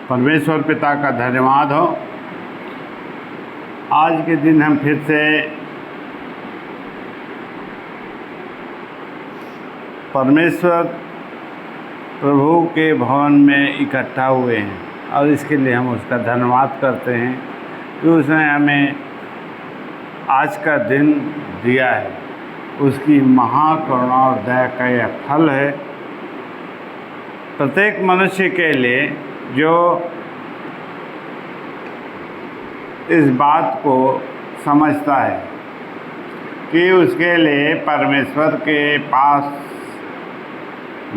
परमेश्वर पिता का धन्यवाद हो। आज के दिन हम फिर से परमेश्वर प्रभु के भवन में इकट्ठा हुए हैं और इसके लिए हम उसका धन्यवाद करते हैं कि उसने हमें आज का दिन दिया है। उसकी महाकरुणा और दया का यह फल है प्रत्येक मनुष्य के लिए जो इस बात को समझता है कि उसके लिए परमेश्वर के पास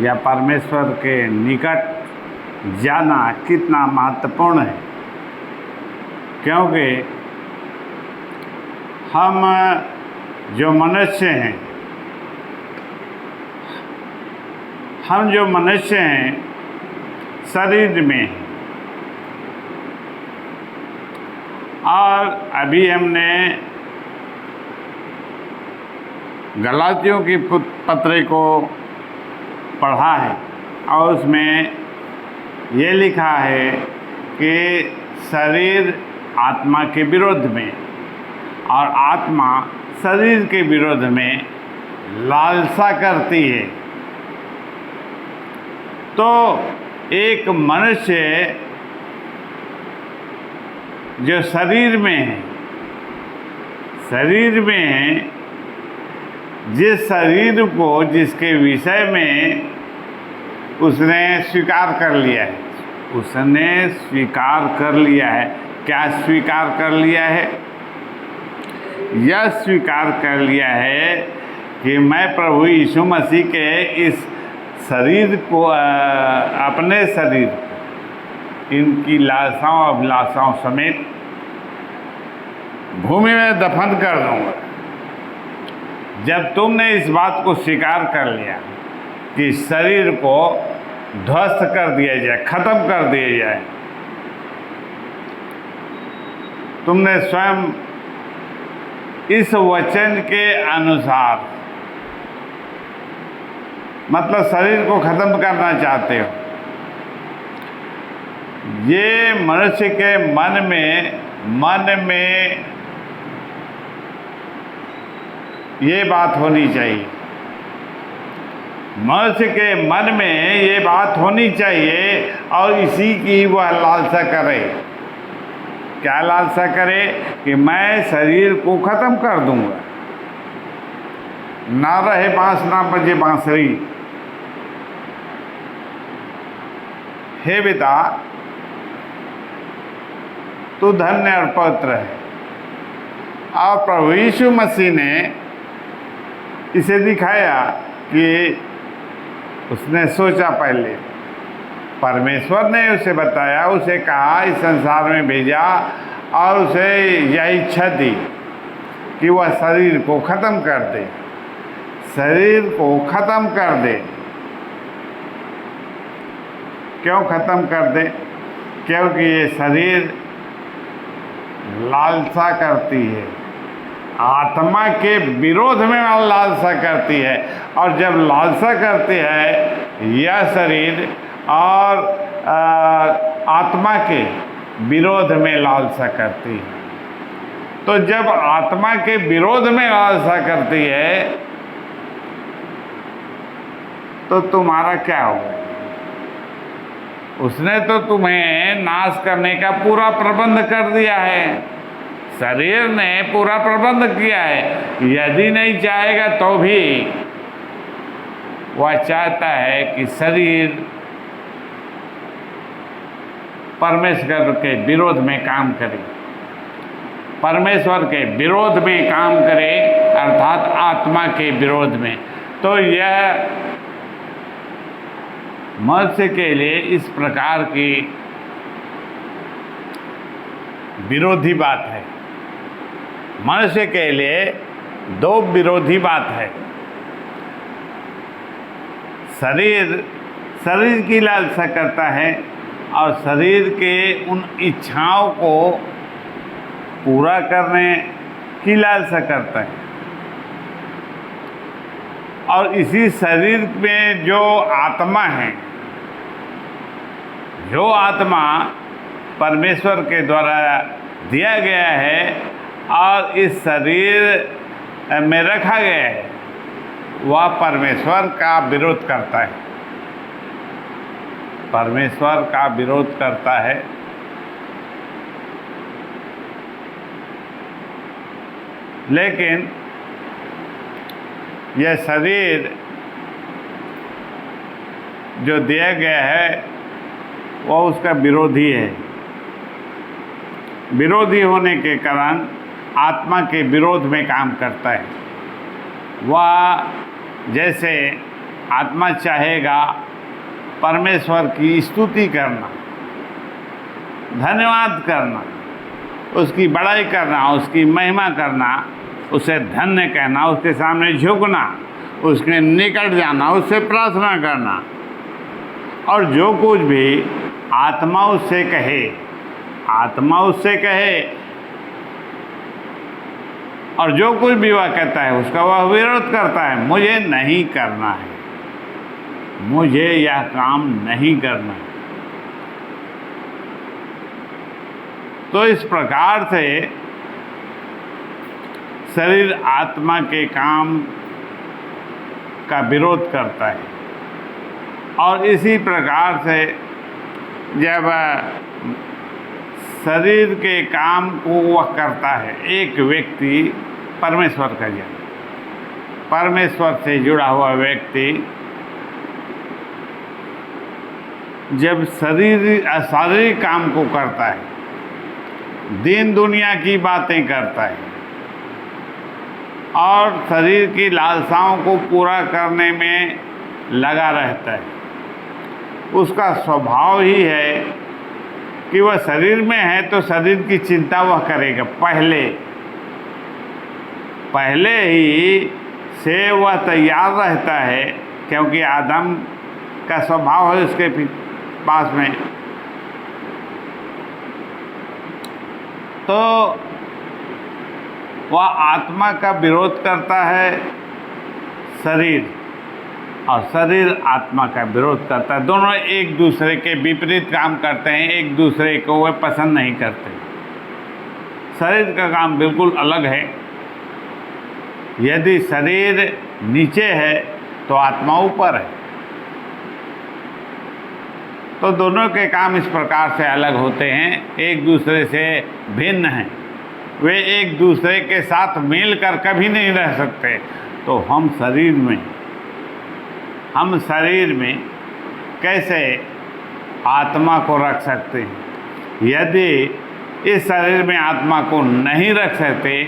या परमेश्वर के निकट जाना कितना महत्वपूर्ण है, क्योंकि हम जो मनुष्य हैं शरीर में, और अभी हमने गलातियों की पत्री को पढ़ा है और उसमें ये लिखा है कि शरीर आत्मा के विरोध में और आत्मा शरीर के विरोध में लालसा करती है। तो एक मनुष्य जो शरीर में है, जिस शरीर को जिसके विषय में उसने स्वीकार कर लिया है, क्या स्वीकार कर लिया है? यह स्वीकार कर लिया है कि मैं प्रभु यीशु मसीह के इस शरीर को, अपने शरीर को इनकी लालसाओं अभिलाषाओं समेत भूमि में दफन कर दूंगा। जब तुमने इस बात को स्वीकार कर लिया कि शरीर को ध्वस्त कर दिया जाए, खत्म कर दिया जाए, तुमने स्वयं इस वचन के अनुसार, मतलब शरीर को खत्म करना चाहते हो, ये मनुष्य के मन में ये बात होनी चाहिए। मनुष्य के मन में ये बात होनी चाहिए और इसी की वह लालसा करे। क्या लालसा करे? कि मैं शरीर को ख़त्म कर दूंगा, ना रहे बांस ना बजे बांसुरी। हे पिता, तू धन्य और पवित्र है। और प्रभु यीशु मसीह ने इसे दिखाया कि उसने सोचा, पहले परमेश्वर ने उसे बताया, उसे कहा, इस संसार में भेजा और उसे यह इच्छा दी कि वह शरीर को ख़त्म कर दे, क्यों ख़त्म कर दे? क्योंकि ये शरीर लालसा करती है, आत्मा के विरोध में लालसा करती है। और जब लालसा करती है यह शरीर और आत्मा के विरोध में लालसा करती है, तो जब आत्मा के विरोध में लालसा करती है तो तुम्हारा क्या होगा? उसने तो तुम्हें नाश करने का पूरा प्रबंध कर दिया है। शरीर ने पूरा प्रबंध किया है। यदि नहीं चाहेगा तो भी वह चाहता है कि शरीर परमेश्वर के विरोध में काम करे, परमेश्वर के विरोध में काम करे, अर्थात आत्मा के विरोध में। तो यह मनुष्य के लिए इस प्रकार की विरोधी बात है। मनुष्य के लिए दो विरोधी बात है। शरीर की लालसा करता है और शरीर के उन इच्छाओं को पूरा करने की लालसा करता है। और इसी शरीर में जो आत्मा है, जो आत्मा परमेश्वर के द्वारा दिया गया है और इस शरीर में रखा गया है, वह परमेश्वर का विरोध करता है, परमेश्वर का विरोध करता है। लेकिन यह शरीर जो दिया गया है वह उसका विरोधी है। विरोधी होने के कारण आत्मा के विरोध में काम करता है। वह जैसे आत्मा चाहेगा परमेश्वर की स्तुति करना, धन्यवाद करना, उसकी बड़ाई करना, उसकी महिमा करना, उसे धन्य कहना, उसके सामने झुकना, उसके निकट जाना, उससे प्रार्थना करना, और जो कुछ भी आत्मा उससे कहे, आत्मा उससे कहे और जो कुछ भी वह कहता है उसका वह विरोध करता है। मुझे नहीं करना है, मुझे यह काम नहीं करना है। तो इस प्रकार से शरीर आत्मा के काम का विरोध करता है। और इसी प्रकार से जब शरीर के काम को वह करता है, एक व्यक्ति परमेश्वर का जन, परमेश्वर से जुड़ा हुआ व्यक्ति जब शारीरिक काम को करता है, दीन दुनिया की बातें करता है और शरीर की लालसाओं को पूरा करने में लगा रहता है, उसका स्वभाव ही है कि वह शरीर में है तो शरीर की चिंता वह करेगा। पहले ही से वह तैयार रहता है, क्योंकि आदम का स्वभाव है उसके पास में। तो वह आत्मा का विरोध करता है शरीर, और शरीर आत्मा का विरोध करता है। दोनों एक दूसरे के विपरीत काम करते हैं, एक दूसरे को वे पसंद नहीं करते। शरीर का काम बिल्कुल अलग है। यदि शरीर नीचे है तो आत्मा ऊपर है। तो दोनों के काम इस प्रकार से अलग होते हैं, एक दूसरे से भिन्न हैं। वे एक दूसरे के साथ मिलकर कभी नहीं रह सकते। तो हम शरीर में कैसे आत्मा को रख सकते हैं? यदि इस शरीर में आत्मा को नहीं रख सकते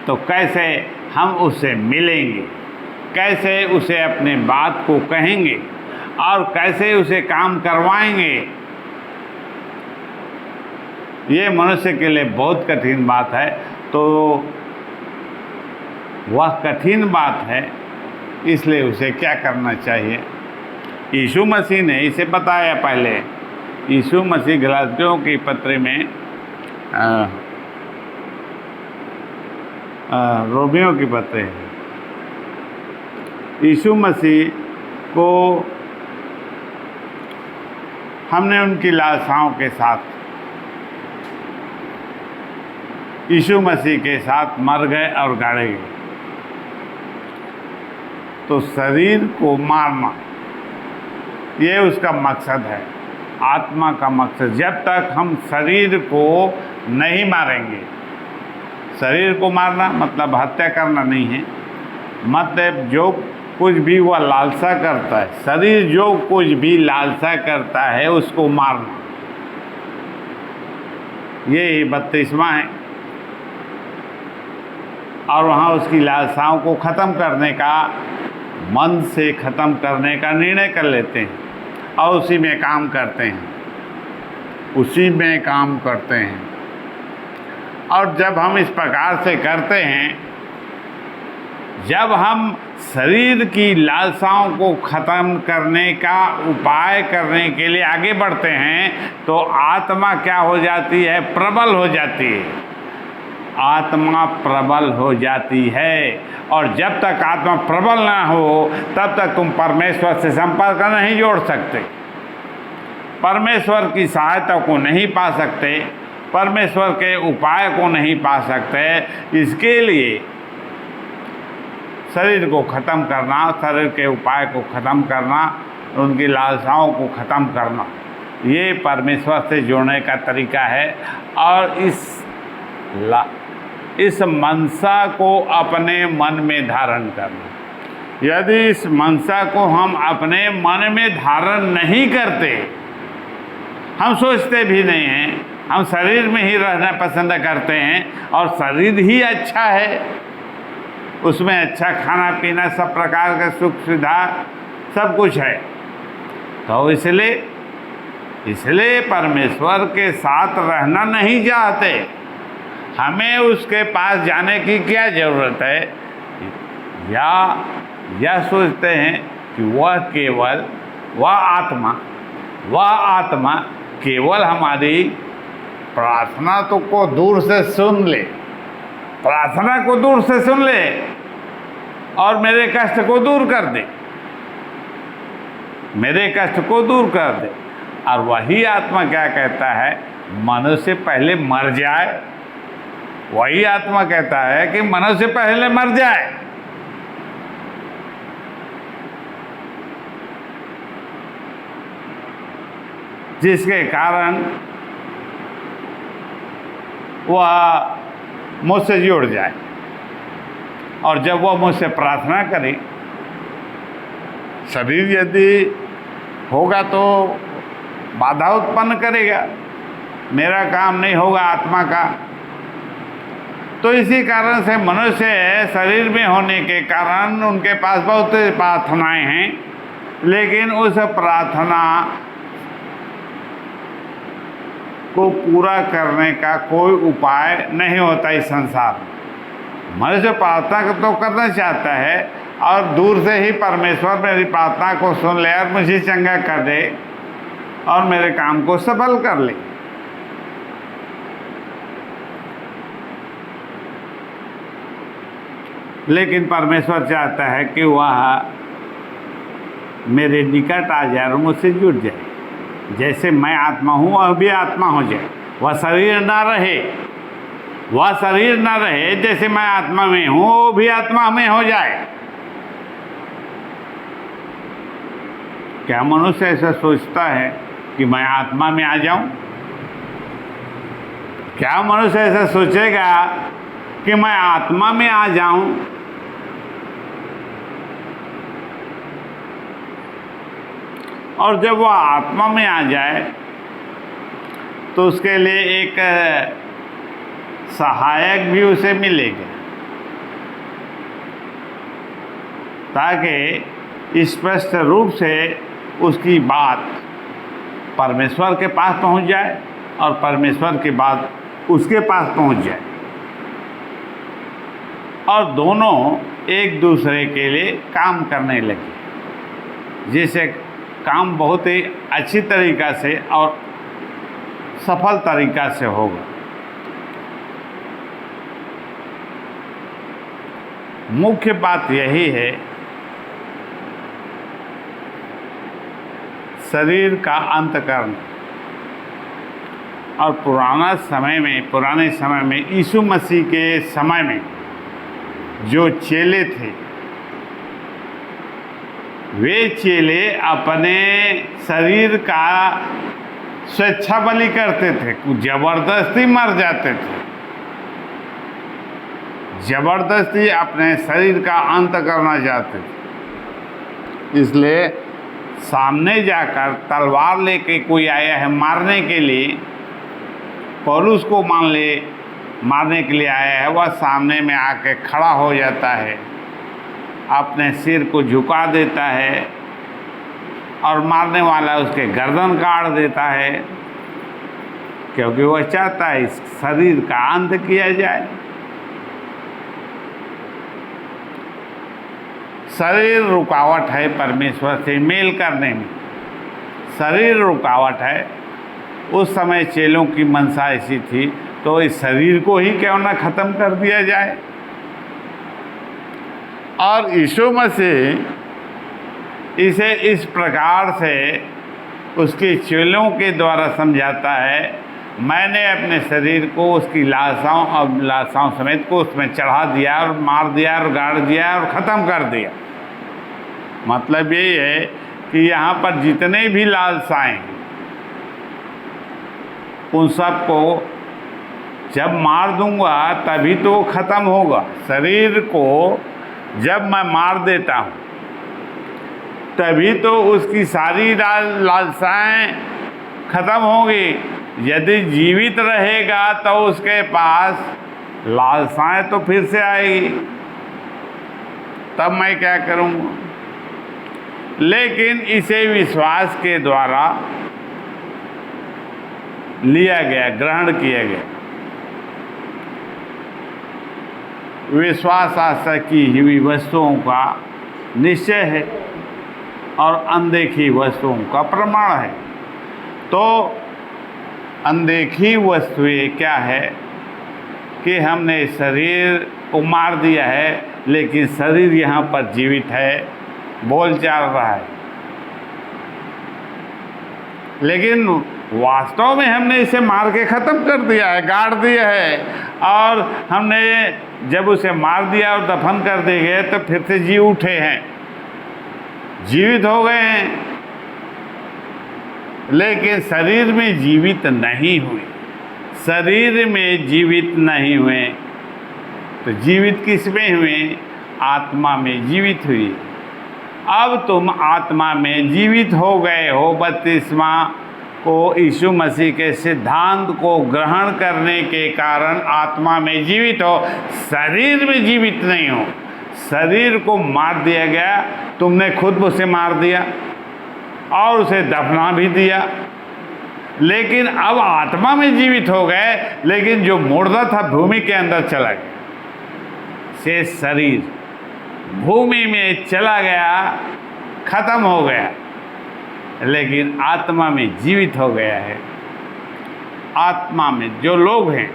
तो कैसे हम उससे मिलेंगे, कैसे उसे अपने बात को कहेंगे और कैसे उसे काम करवाएंगे? ये मनुष्य के लिए बहुत कठिन बात है। तो वह कठिन बात है, इसलिए उसे क्या करना चाहिए? यीशु मसीह ने इसे बताया पहले। यीशु मसीह गलातियों की पत्री में रोमियों की पत्री है। यीशु मसीह को हमने उनकी लालसाओं के साथ, यीशु मसीह के साथ मर गए और गाड़े गए। तो शरीर को मारना ये उसका मकसद है, आत्मा का मकसद। जब तक हम शरीर को नहीं मारेंगे, शरीर को मारना मतलब हत्या करना नहीं है, मतलब जो कुछ भी वह लालसा करता है, शरीर जो कुछ भी लालसा करता है उसको मारना, ये 32वां है। और वहाँ उसकी लालसाओं को ख़त्म करने का, मन से ख़त्म करने का निर्णय कर लेते हैं और उसी में काम करते हैं, उसी में काम करते हैं। और जब हम इस प्रकार से करते हैं, जब हम शरीर की लालसाओं को ख़त्म करने का उपाय करने के लिए आगे बढ़ते हैं, तो आत्मा क्या हो जाती है? प्रबल हो जाती है। आत्मा प्रबल हो जाती है। और जब तक आत्मा प्रबल ना हो तब तक तुम परमेश्वर से संपर्क नहीं जोड़ सकते, परमेश्वर की सहायता को नहीं पा सकते, परमेश्वर के उपाय को नहीं पा सकते। इसके लिए शरीर को ख़त्म करना, शरीर के उपाय को ख़त्म करना, उनकी लालसाओं को ख़त्म करना, ये परमेश्वर से जोड़ने का तरीका है। और इस मनसा को अपने मन में धारण करना। यदि इस मनसा को हम अपने मन में धारण नहीं करते, हम सोचते भी नहीं हैं, हम शरीर में ही रहना पसंद करते हैं और शरीर ही अच्छा है, उसमें अच्छा खाना पीना, सब प्रकार का सुख सुविधा सब कुछ है, तो इसलिए परमेश्वर के साथ रहना नहीं चाहते। हमें उसके पास जाने की क्या ज़रूरत है? या यह सोचते हैं कि वह आत्मा केवल हमारी प्रार्थना को दूर से सुन ले, प्रार्थना को दूर से सुन ले और मेरे कष्ट को दूर कर दे, मेरे कष्ट को दूर कर दे। और वही आत्मा क्या कहता है? मनुष्य पहले मर जाए। वही आत्मा कहता है कि मनुष्य पहले मर जाए। जिसके कारण वह मुझसे जुड़ जाए, और जब वह मुझसे प्रार्थना करे, शरीर यदि होगा तो बाधा उत्पन्न करेगा, मेरा काम नहीं होगा आत्मा का। तो इसी कारण से मनुष्य शरीर में होने के कारण उनके पास बहुत प्रार्थनाएं हैं, लेकिन उस प्रार्थना को पूरा करने का कोई उपाय नहीं होता इस संसार में। मनुष्य प्रार्थना तो करना चाहता है और दूर से ही परमेश्वर मेरी प्रार्थना को सुन ले और मुझे चंगा कर दे और मेरे काम को सफल कर ले। लेकिन परमेश्वर चाहता है कि वह मेरे निकट आ जाए और मुझसे जुड़ जाए। जैसे मैं आत्मा हूँ वह भी आत्मा हो जाए, वह शरीर ना रहे, वह शरीर ना रहे। जैसे मैं आत्मा में हूँ वो भी आत्मा में हो जाए। क्या मनुष्य ऐसा सोचता है कि मैं आत्मा में आ जाऊं? क्या मनुष्य ऐसा सोचेगा कि मैं आत्मा में आ जाऊं? और जब वह आत्मा में आ जाए तो उसके लिए एक सहायक भी उसे मिलेगा, ताकि स्पष्ट रूप से उसकी बात परमेश्वर के पास पहुंच जाए और परमेश्वर की बात उसके पास पहुंच जाए, और दोनों एक दूसरे के लिए काम करने लगे, जिससे काम बहुत ही अच्छी तरीक़ा से और सफल तरीक़ा से होगा। मुख्य बात यही है, शरीर का अंत करना। और पुराने समय में यीशु मसीह के समय में जो चेले थे, वे चेले अपने शरीर का स्वेच्छा बलि करते थे, जबरदस्ती मर जाते थे, जबरदस्ती अपने शरीर का अंत करना चाहते थे। इसलिए सामने जाकर तलवार लेके कोई आया है मारने के लिए, पौलुस को मारने के लिए आया है, वह सामने में आके खड़ा हो जाता है, अपने सिर को झुका देता है और मारने वाला उसके गर्दन काट देता है, क्योंकि वह चाहता है इस शरीर का अंत किया जाए। शरीर रुकावट है परमेश्वर से मेल करने में, शरीर रुकावट है। उस समय चेलों की मनसा ऐसी थी, तो इस शरीर को ही क्यों ना ख़त्म कर दिया जाए। और यीशु मसीह इसे इस प्रकार से उसके चेलों के द्वारा समझाता है, मैंने अपने शरीर को उसकी लालसाओं समेत को उसमें चढ़ा दिया और मार दिया और गाड़ दिया और ख़त्म कर दिया। मतलब ये है कि यहाँ पर जितने भी लालसाएं उन सब को जब मार दूंगा तभी तो वो ख़त्म होगा। शरीर को जब मैं मार देता हूँ तभी तो उसकी सारी लालसाएं ख़त्म होंगी। यदि जीवित रहेगा तो उसके पास लालसाएं तो फिर से आएगी, तब मैं क्या करूँगा। लेकिन इसे विश्वास के द्वारा लिया गया, ग्रहण किया गया। विश्वास आशा की हुई वस्तुओं का निश्चय है और अनदेखी वस्तुओं का प्रमाण है। तो अनदेखी वस्तुएं क्या है कि हमने शरीर को मार दिया है, लेकिन शरीर यहाँ पर जीवित है, बोल चाल रहा है, लेकिन वास्तव में हमने इसे मार के ख़त्म कर दिया है, गाड़ दिया है। और हमने जब उसे मार दिया और दफन कर दिए गए तो फिर से जी उठे हैं, जीवित हो गए हैं, लेकिन शरीर में जीवित नहीं हुए। शरीर में जीवित नहीं हुए तो जीवित किस में हुए? आत्मा में जीवित हुई। अब तुम आत्मा में जीवित हो गए हो, बपतिस्मा को यीशु मसीह के सिद्धांत को ग्रहण करने के कारण आत्मा में जीवित हो, शरीर में जीवित नहीं हो। शरीर को मार दिया गया, तुमने खुद उसे मार दिया और उसे दफना भी दिया, लेकिन अब आत्मा में जीवित हो गए। लेकिन जो मुर्दा था भूमि के अंदर चला गया, से शरीर भूमि में चला गया, खत्म हो गया, लेकिन आत्मा में जीवित हो गया है। आत्मा में जो लोग हैं,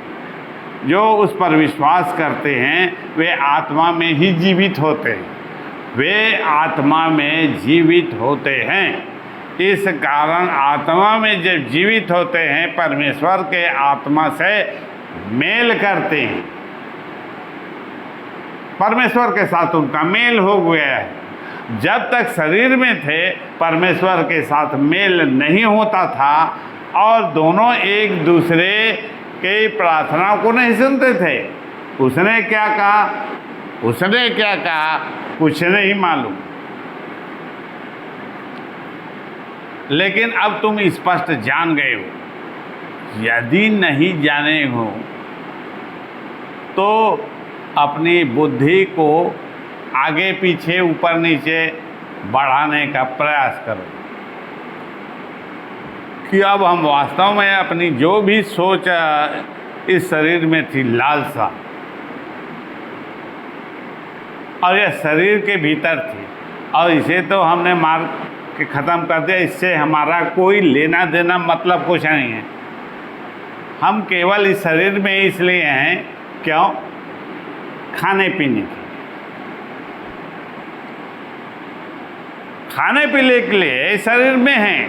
जो उस पर विश्वास करते हैं, वे आत्मा में ही जीवित होते हैं, वे आत्मा में जीवित होते हैं। इस कारण आत्मा में जब जीवित होते हैं, परमेश्वर के आत्मा से मेल करते हैं, परमेश्वर के साथ उनका मेल हो गया है। जब तक शरीर में थे, परमेश्वर के साथ मेल नहीं होता था और दोनों एक दूसरे की प्रार्थना को नहीं सुनते थे। उसने क्या कहा, उसने क्या कहा, कुछ नहीं मालूम। लेकिन अब तुम स्पष्ट जान गए हो। यदि नहीं जाने हो तो अपनी बुद्धि को आगे पीछे ऊपर नीचे बढ़ाने का प्रयास करो कि अब हम वास्तव में अपनी जो भी सोच इस शरीर में थी, लालसा, और यह शरीर के भीतर थी और इसे तो हमने मार के ख़त्म कर दिया। इससे हमारा कोई लेना देना मतलब कुछ नहीं है। हम केवल इस शरीर में इसलिए हैं, क्यों? खाने पीने के, खाने पीने के लिए शरीर में हैं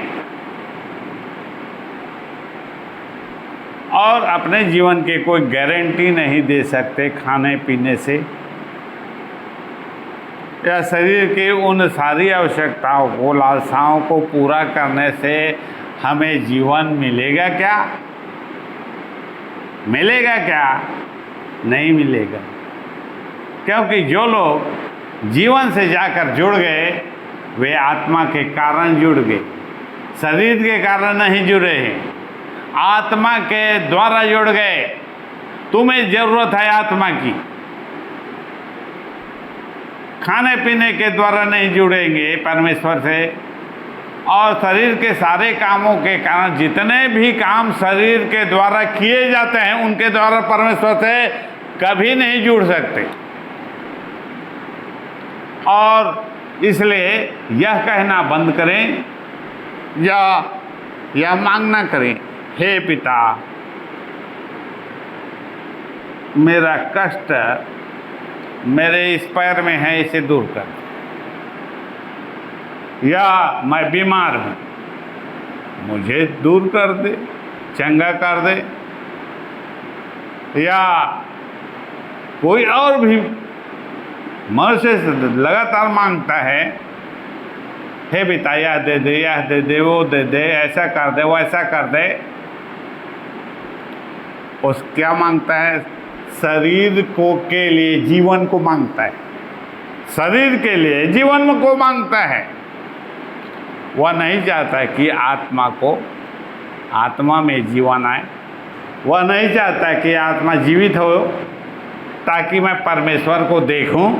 और अपने जीवन के कोई गारंटी नहीं दे सकते खाने पीने से या शरीर की उन सारी आवश्यकताओं को, लालसाओं को पूरा करने से हमें जीवन मिलेगा क्या? मिलेगा क्या? नहीं मिलेगा। क्योंकि जो लोग जीवन से जाकर जुड़ गए, वे आत्मा के कारण जुड़ गए, शरीर के कारण नहीं जुड़े हैं, आत्मा के द्वारा जुड़ गए। तुम्हें ज़रूरत है आत्मा की, खाने पीने के द्वारा नहीं जुड़ेंगे परमेश्वर से। और शरीर के सारे कामों के कारण, जितने भी काम शरीर के द्वारा किए जाते हैं, उनके द्वारा परमेश्वर से कभी नहीं जुड़ सकते। और इसलिए यह कहना बंद करें या यह मांगना करें, हे पिता, मेरा कष्ट मेरे इस पैर में है, इसे दूर कर। या मैं बीमार हूँ, मुझे दूर कर दे, चंगा कर दे। या कोई और भी मनुष्य से लगातार मांगता है, हे पिता यह दे दे, यह दे दे, वो दे दे, ऐसा कर दे, वैसा कर दे। उस क्या मांगता है? शरीर को के लिए, जीवन को मांगता है। शरीर के लिए, जीवन को मांगता है। वह नहीं चाहता है कि आत्मा में जीवन आए। वह नहीं चाहता है कि आत्मा जीवित हो ताकि मैं परमेश्वर को देखूं,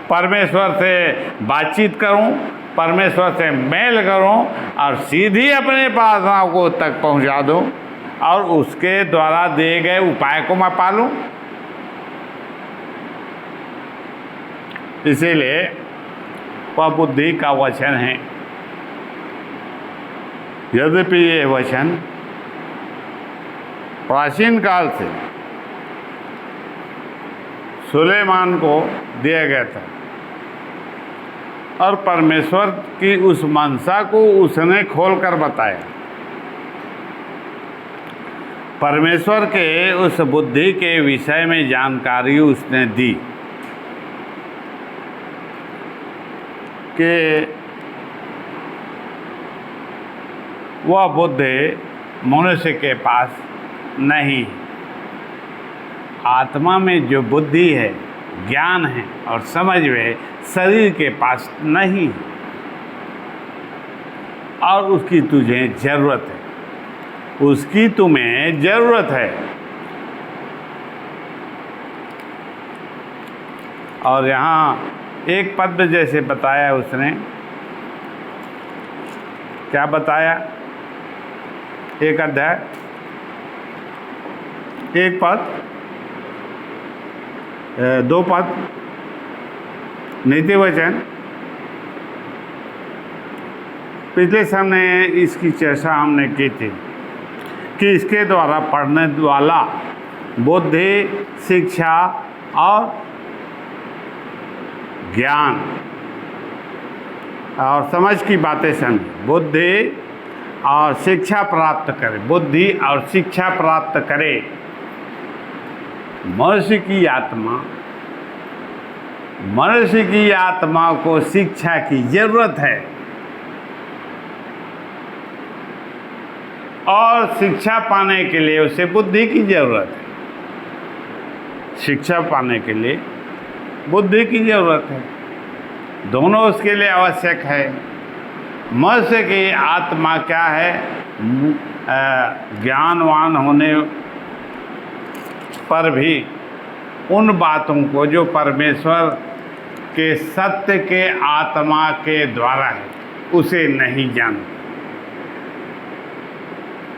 परमेश्वर से बातचीत करूं, परमेश्वर से मेल करूं और सीधी अपने प्रार्थना को तक पहुंचा दूं और उसके द्वारा दिए गए उपाय को मैं पालूं। इसीलिए वह बुद्धि का वचन है। यद्यपि ये वचन प्राचीन काल से सुलेमान को दिया गया था और परमेश्वर की उस मनसा को उसने खोलकर बताया। परमेश्वर के उस बुद्धि के विषय में जानकारी उसने दी कि वह बुद्धि मनुष्य के पास नहीं। आत्मा में जो बुद्धि है, ज्ञान है और समझ है, शरीर के पास नहीं और उसकी तुझे ज़रूरत है, उसकी तुम्हें ज़रूरत है। और यहाँ एक पद में जैसे बताया उसने, क्या बताया? एक अध्याय, एक पद, दो पद, नीति वचन। पिछले समय इसकी चर्चा हमने की थी कि इसके द्वारा पढ़ने वाला बुद्धि, शिक्षा और ज्ञान और समझ की बातें समझे, बुद्धि और शिक्षा प्राप्त करे, बुद्धि और शिक्षा प्राप्त करे। मनुष्य की आत्मा को शिक्षा की जरूरत है और शिक्षा पाने के लिए उसे बुद्धि की जरूरत है। शिक्षा पाने के लिए बुद्धि की जरूरत है, दोनों उसके लिए आवश्यक है। मनुष्य की आत्मा क्या है? ज्ञानवान होने पर भी उन बातों को जो परमेश्वर के सत्य के आत्मा के द्वारा है उसे नहीं जानते।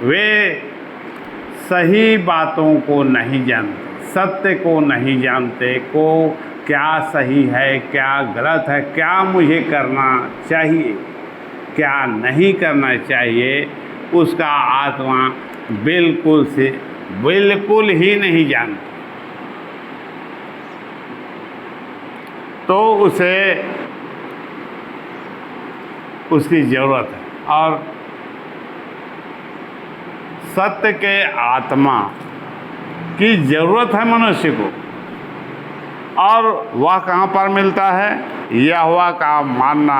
वे सही बातों को नहीं जानते, सत्य को नहीं जानते, को क्या सही है, क्या गलत है, क्या मुझे करना चाहिए, क्या नहीं करना चाहिए, उसका आत्मा बिल्कुल ही नहीं जानता। तो उसे उसकी ज़रूरत है और सत्य के आत्मा की ज़रूरत है मनुष्य को। और वह कहाँ पर मिलता है? यहोवा का मानना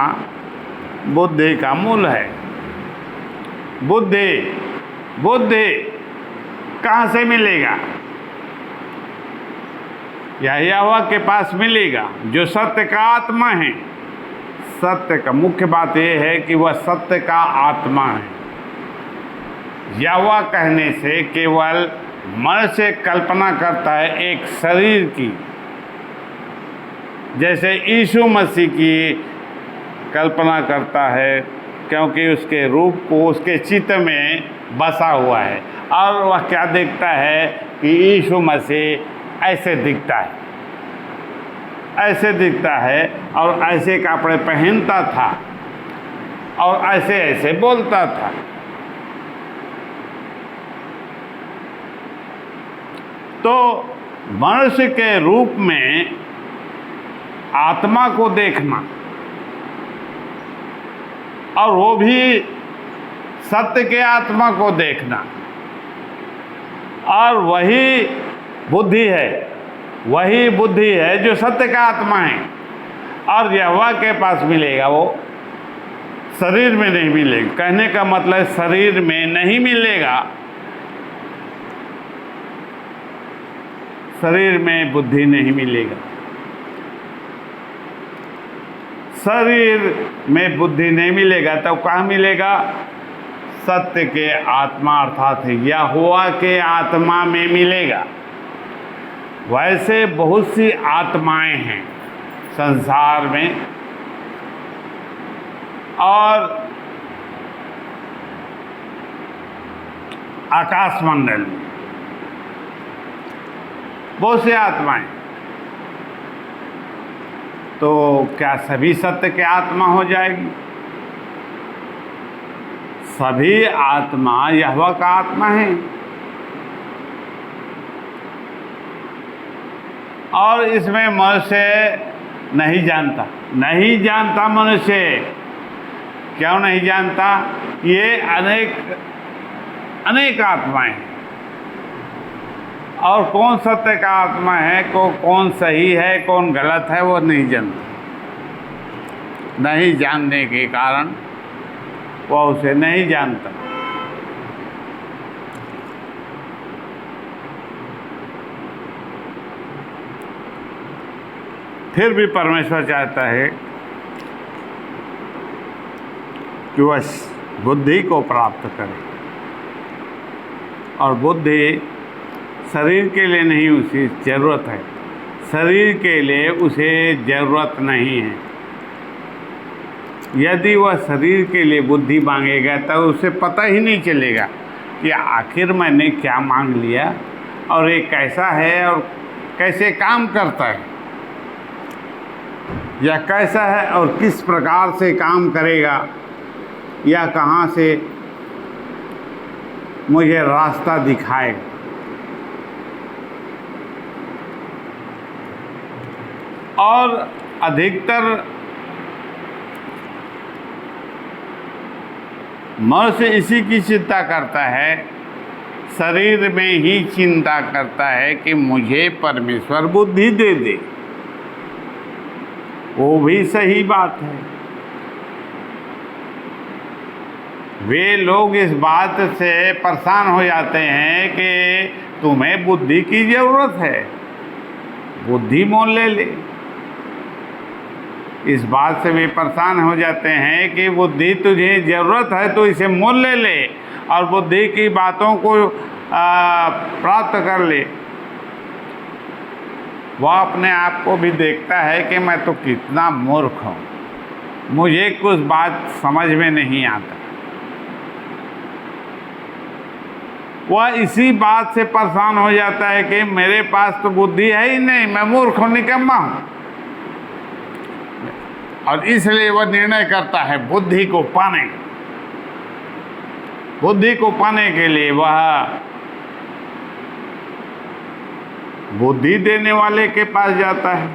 बुद्धि का मूल है। बुद्धि कहाँ से मिलेगा? यहोवा के पास मिलेगा जो सत्य का आत्मा है। सत्य का मुख्य बात यह है कि वह सत्य का आत्मा है। यहोवा कहने से केवल मनुष्य कल्पना करता है एक शरीर की, जैसे यीशु मसीह की कल्पना करता है, क्योंकि उसके रूप को उसके चित्त में बसा हुआ है। और वह क्या देखता है कि यीशु मसीह ऐसे दिखता है और ऐसे कपड़े पहनता था और ऐसे बोलता था। तो मनुष्य के रूप में आत्मा को देखना, और वो भी सत्य के आत्मा को देखना, और वही बुद्धि है जो सत्य का आत्मा है। और यहोवा के पास मिलेगा, वो शरीर में नहीं मिलेगा। कहने का मतलब शरीर में नहीं मिलेगा, शरीर में बुद्धि नहीं मिलेगा। शरीर में बुद्धि नहीं मिलेगा तो कहाँ मिलेगा? सत्य के आत्मा अर्थात यहोवा के आत्मा में मिलेगा। वैसे बहुत सी आत्माएं हैं संसार में, और आकाशमंडल में बहुत सी आत्माएं। तो क्या सभी सत्य के आत्मा हो जाएगी? सभी आत्मा यहोवा का आत्मा है, और इसमें मनुष्य नहीं जानता मनुष्य। क्यों नहीं जानता? ये अनेक आत्माएं हैं, और कौन सत्य का आत्मा है, कौन सही है, कौन गलत है, वो नहीं जानता। नहीं जानने के कारण वो उसे नहीं जानता। फिर भी परमेश्वर चाहता है कि वह बुद्धि को प्राप्त करे, और बुद्धि शरीर के लिए नहीं उसे ज़रूरत है, शरीर के लिए उसे ज़रूरत नहीं है। यदि वह शरीर के लिए बुद्धि मांगेगा तो उसे पता ही नहीं चलेगा कि आखिर मैंने क्या मांग लिया, और ये कैसा है, और कैसे काम करता है, या कैसा है और किस प्रकार से काम करेगा, या कहाँ से मुझे रास्ता दिखाएगा। और अधिकतर मनुष्य इसी की चिंता करता है, शरीर में ही चिंता करता है कि मुझे परमेश्वर बुद्धि दे दे। वो भी सही बात है। वे लोग इस बात से परेशान हो जाते हैं कि तुम्हें बुद्धि की ज़रूरत है, बुद्धि मोल ले। इस बात से वे परेशान हो जाते हैं कि बुद्धि तुझे ज़रूरत है तो इसे मोल ले, और बुद्धि की बातों को प्राप्त कर ले। वह अपने आप को भी देखता है कि मैं तो कितना मूर्ख हूँ, मुझे कुछ बात समझ में नहीं आता। वह इसी बात से परेशान हो जाता है कि मेरे पास तो बुद्धि है ही नहीं, मैं मूर्ख हूँ, निकम्मा हूँ। और इसलिए वह निर्णय करता है बुद्धि को पाने के लिए वह बुद्धि देने वाले के पास जाता है।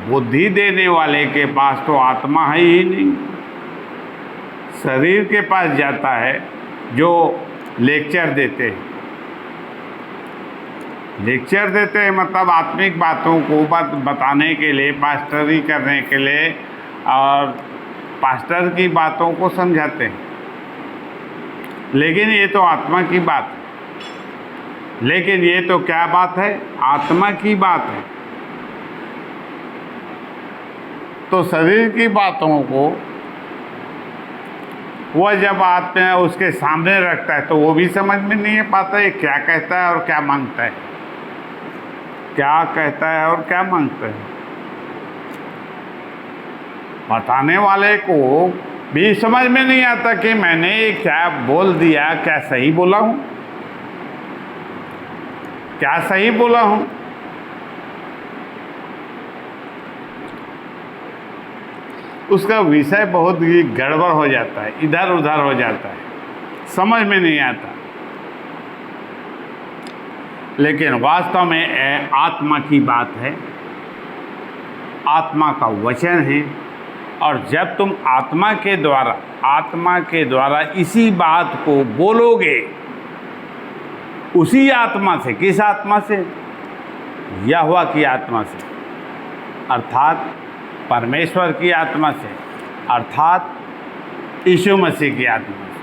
बुद्धि देने वाले के पास तो आत्मा है ही नहीं, शरीर के पास जाता है जो लेक्चर देते हैं, मतलब आत्मिक बातों को बताने के लिए, पास्टरी करने के लिए, और पास्टर की बातों को समझाते हैं। लेकिन ये तो आत्मा की बात है। लेकिन ये तो क्या बात है? आत्मा की बात है। तो शरीर की बातों को वह जब आत्मा उसके सामने रखता है तो वो भी समझ में नहीं पाता है क्या कहता है और क्या मांगता है, क्या कहता है और क्या मांगता है। बताने वाले को भी समझ में नहीं आता कि मैंने क्या बोल दिया, क्या सही बोला हूँ, क्या सही बोला हूँ। उसका विषय बहुत ही गड़बड़ हो जाता है, इधर उधर हो जाता है, समझ में नहीं आता। लेकिन वास्तव में आत्मा की बात है, आत्मा का वचन है। और जब तुम आत्मा के द्वारा इसी बात को बोलोगे, उसी आत्मा से, किस आत्मा से? यहोवा की आत्मा से, अर्थात परमेश्वर की आत्मा से, अर्थात यीशु मसीह की आत्मा से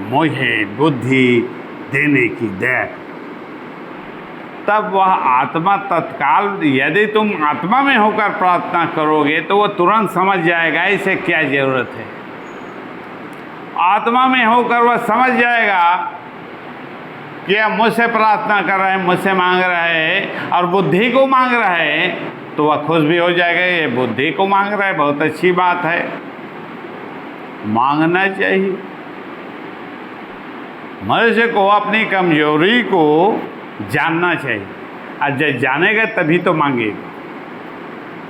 मुझे बुद्धि देने की दया। तब वह आत्मा तत्काल, यदि तुम आत्मा में होकर प्रार्थना करोगे तो वह तुरंत समझ जाएगा इसे क्या ज़रूरत है। आत्मा में होकर वह समझ जाएगा कि अब मुझसे प्रार्थना कर रहे हैं, मुझसे मांग रहे हैं और बुद्धि को मांग रहे हैं, तो वह खुश भी हो जाएगा, ये बुद्धि को मांग रहा है, बहुत अच्छी बात है, मांगना चाहिए। मनुष्य को अपनी कमजोरी को जानना चाहिए, और जब जानेगा तभी तो मांगेगा।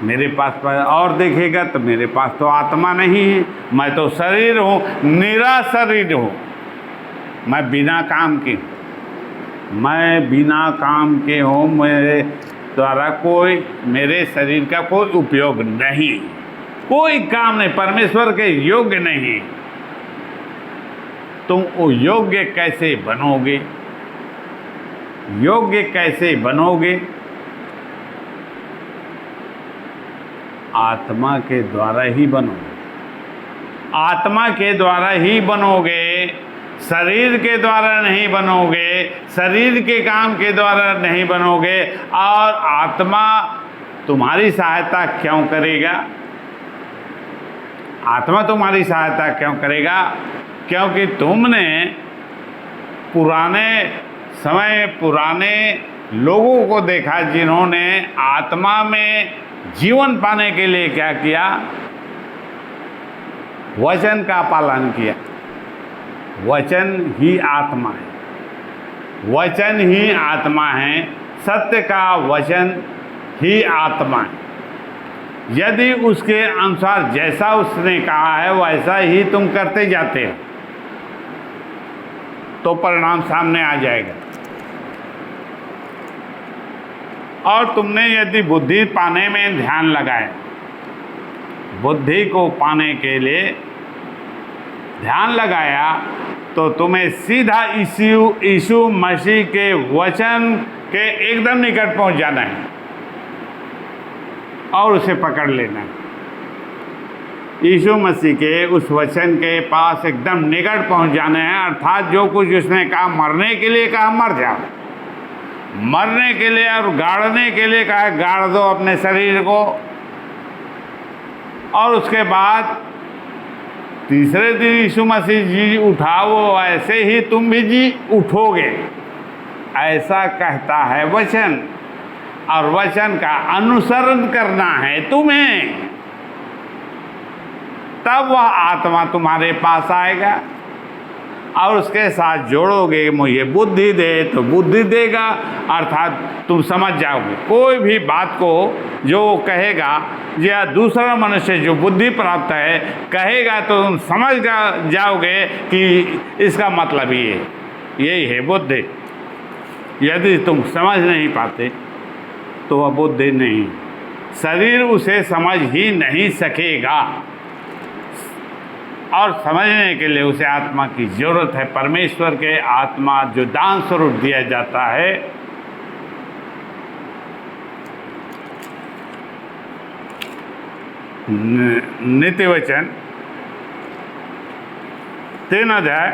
मेरे पास और देखेगा तो मेरे पास तो आत्मा नहीं है, मैं तो शरीर हूँ, निरा शरीर हूँ, मैं बिना काम के हूँ, मेरे द्वारा कोई, मेरे शरीर का कोई उपयोग नहीं, कोई काम नहीं, परमेश्वर के योग्य नहीं। तुम वो योग्य कैसे बनोगे? योग्य कैसे बनोगे? आत्मा के द्वारा ही बनोगे, आत्मा के द्वारा ही बनोगे, शरीर के द्वारा नहीं बनोगे, शरीर के काम के द्वारा नहीं बनोगे। और आत्मा तुम्हारी सहायता क्यों करेगा? आत्मा तुम्हारी सहायता क्यों करेगा? क्योंकि तुमने पुराने लोगों को देखा जिन्होंने आत्मा में जीवन पाने के लिए क्या किया? वचन का पालन किया। वचन ही आत्मा है, वचन ही आत्मा है, सत्य का वचन ही आत्मा है। यदि उसके अनुसार जैसा उसने कहा है वैसा ही तुम करते जाते हो तो परिणाम सामने आ जाएगा। और तुमने यदि बुद्धि पाने में ध्यान लगाए, बुद्धि को पाने के लिए ध्यान लगाया, तो तुम्हें सीधा यीशु मसीह के वचन के एकदम निकट पहुंच जाना है और उसे पकड़ लेना है। यीशु मसीह के उस वचन के पास एकदम निकट पहुंच जाना है, अर्थात जो कुछ उसने कहा, मरने के लिए कहा मर जाओ, मरने के लिए और गाड़ने के लिए कहा गाड़ दो अपने शरीर को, और उसके बाद तीसरे दिन यीशु मसीह जी उठा, वो ऐसे ही तुम भी जी उठोगे, ऐसा कहता है वचन। और वचन का अनुसरण करना है तुम्हें, तब वह आत्मा तुम्हारे पास आएगा और उसके साथ जोड़ोगे, मुझे बुद्धि दे तो बुद्धि देगा, अर्थात तुम समझ जाओगे कोई भी बात को जो कहेगा, या दूसरा मनुष्य जो बुद्धि प्राप्त है कहेगा तो तुम समझ जाओगे कि इसका मतलब यही है बुद्धि। यदि तुम समझ नहीं पाते तो वह बुद्धि नहीं, शरीर उसे समझ ही नहीं सकेगा, और समझने के लिए उसे आत्मा की जरूरत है। परमेश्वर के आत्मा जो दान स्वरूप दिया जाता है, नीति वचन 3 अध्याय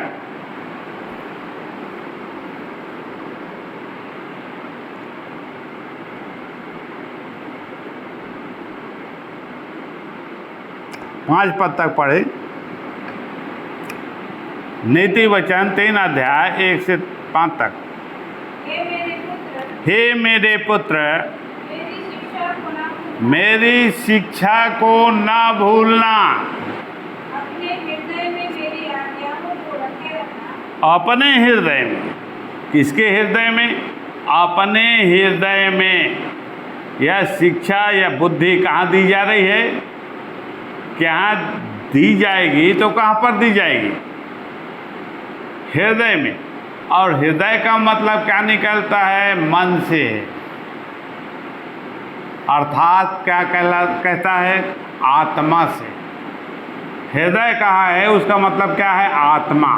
5 पद तक पढ़े। नीति वचन 3 अध्याय 1 से 5 तक। हे मेरे पुत्र, मेरी शिक्षा को ना भूलना, अपने हृदय में। किसके हृदय में? अपने हृदय में। यह शिक्षा या बुद्धि कहाँ दी जा रही है? क्या दी जाएगी तो कहाँ पर दी जाएगी? हृदय में। और हृदय का मतलब क्या निकलता है? मन से। अर्थात क्या कहता है? आत्मा से। हृदय कहा है उसका मतलब क्या है? आत्मा।